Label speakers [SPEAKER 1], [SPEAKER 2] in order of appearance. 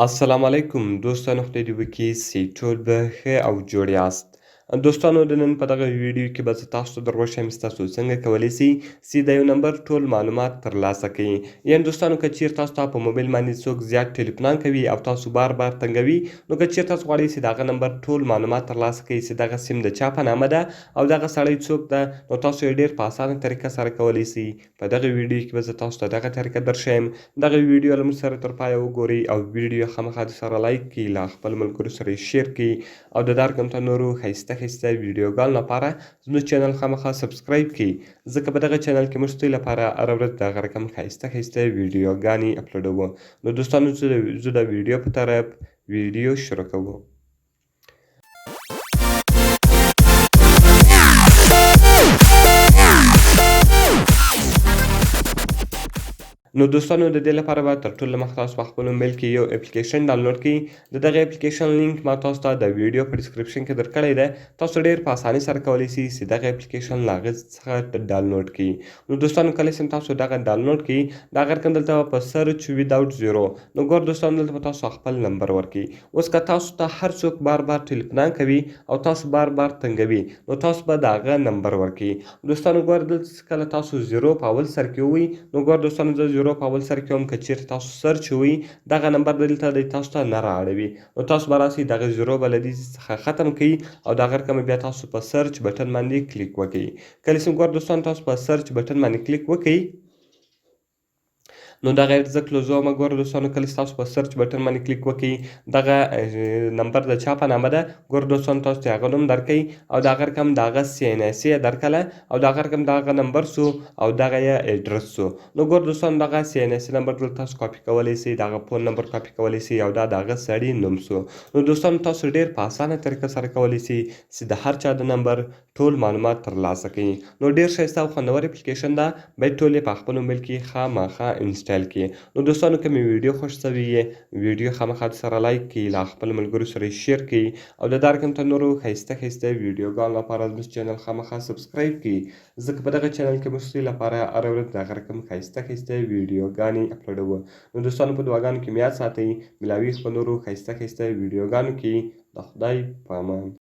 [SPEAKER 1] السلام علیکم دوستانو، خدای دې وکړي چې ټول به ښه او جوړ یاست. دوستانو، د نن په دغه ویډیو کې به زه تاسو ته در وښیم چې تاسو څنګه کولی سئ چې د یو نمبر ټول معلومات ترلاسه کړئ. یعنې دوستانو، که چیرې تاسو ته په موبایل باندې څوک زیات ټلیفونان کوي او تاسو بار بار تنګوي، نو که چیرې تاسو غواړئ چې د هغه نمبر ټول معلومات ترلاسه کړئ چې دغه سیم د چا په نامه ده او دغه سړی څوک ده، نو تاسو یې ډېر په اسانه طریقه سره کولی سئ. په دغه ویډیو کې به زه تاسو ته دغه طریقه درښیم. دغه ویډیو له موږ سره تر پایه وګورئ او ویډیو خامخا سره لایک کړئ، له خپلو ملګرو سره یې شیر کړئ او د دا رقم ته نورو ښایسته ښایسته ویډیوګانو لپاره زموږ چینل خامخا سبسکرایب کړئ، ځکه په دغه چینل کې موږ ستاسو لپاره هره ورځ د هغه رقم ښایسته ښایسته ویډیوګانې اپلوډوو. نو دوستانو، زه د ویډیو په طرف ویډیو شروع کوو. نو دوستانو، د دې لپاره به تر ټولو مخکې تاسو په خپل موبایل کې یو اپلیکیشن ډاونلوډ کړئ. د دغه اپلیکیشن لینک ما تاسو ته د ویډیو په ډسکرپشن کې درکړی دی. تاسو ډېر په اسانۍ سره کولی سئ چې دغه اپلیکیشن له هغه څخه ډاونلوډ کړئ. نو دوستانو، کله چې تاسو دغه ډاونلوډ کړئ، د هغه رقم دلته په سرچ وداوټ زیرو، نو ګور دوستانو، دلته به تاسو خپل نمبر ورکړئ. اوس که تاسو ته هر څوک بار بار ټلیفونان کوي او تاسو بار بار تنګوي، نو تاسو به د هغه نمبر ورکړئ. دوستانو، ګور دلته چې کله تاسو زیرو په اول سر کې ووایي، نو ګور دوستانو، زه زیرو په اول سر کې وم. که چیرې تاسو سرچ ووایي، دغه نمبر دلته دی تاسو ته نه رااړوي، نو تاسو به راسئ دغه زیرو به له دې څخه ختم کړئ او د هغه رقم بیا تاسو په سرچ بټن باندې کلیک وکړئ. کله چې ګور دوستانو تاسو په سرچ بټن باندې کلیک وکړئ، نو دغه زه کلوزومه. ګوره دوستانو، کله چې تاسو په سرچ بټن باندې کلیک وکړئ، دغه نمبر د چا په نامه ده، ګوره دوستانو، تاسو ته هغه نوم درکوئ او د هغه رقم د هغه CNC یې درکړله او د هغه رقم د هغه نمبر سو او دغه یې اډرس سو. نو ګوره دوستانو، دغه CNC نمبر دلته تاسو کاپي کولی سئ، د هغه فون نمبر کاپي کولی سئ او دا د هغه سړي نوم سو. نو دوستانو، تاسو ډېر په اسانه طریقه سره کولی سئ چې د هر چا د نمبر ټول معلومات ترلاسه کړئ. نو ډېر ښایسته او خوندور اپلیکیشن ده، باید ټول یې په خپل موبایل کې خامخا انسټال کړئ. نو دوستانو، که مې ویډیو خوښ شوې وي، ویډیو خامخا سره لایک کړئ، له خپلو ملګرو سره یې شیر کړئ او د دا رقم ته نورو ښایسته ښایسته ویډیوګانو لپاره زموږ چینل خامخا سبسکرایب کړئ، ځکه په دغه چینل کې موږ ستاسو لپاره هره ورځ د هغه رقم ښایسته ښایسته ویډیوګانې اپلوډوو. نو دوستانو، په دعاګانو کې مې یاد ساتئ. ملاویږو په نورو ښایسته ښایسته ویډیوګانو کې. د خدای په امان.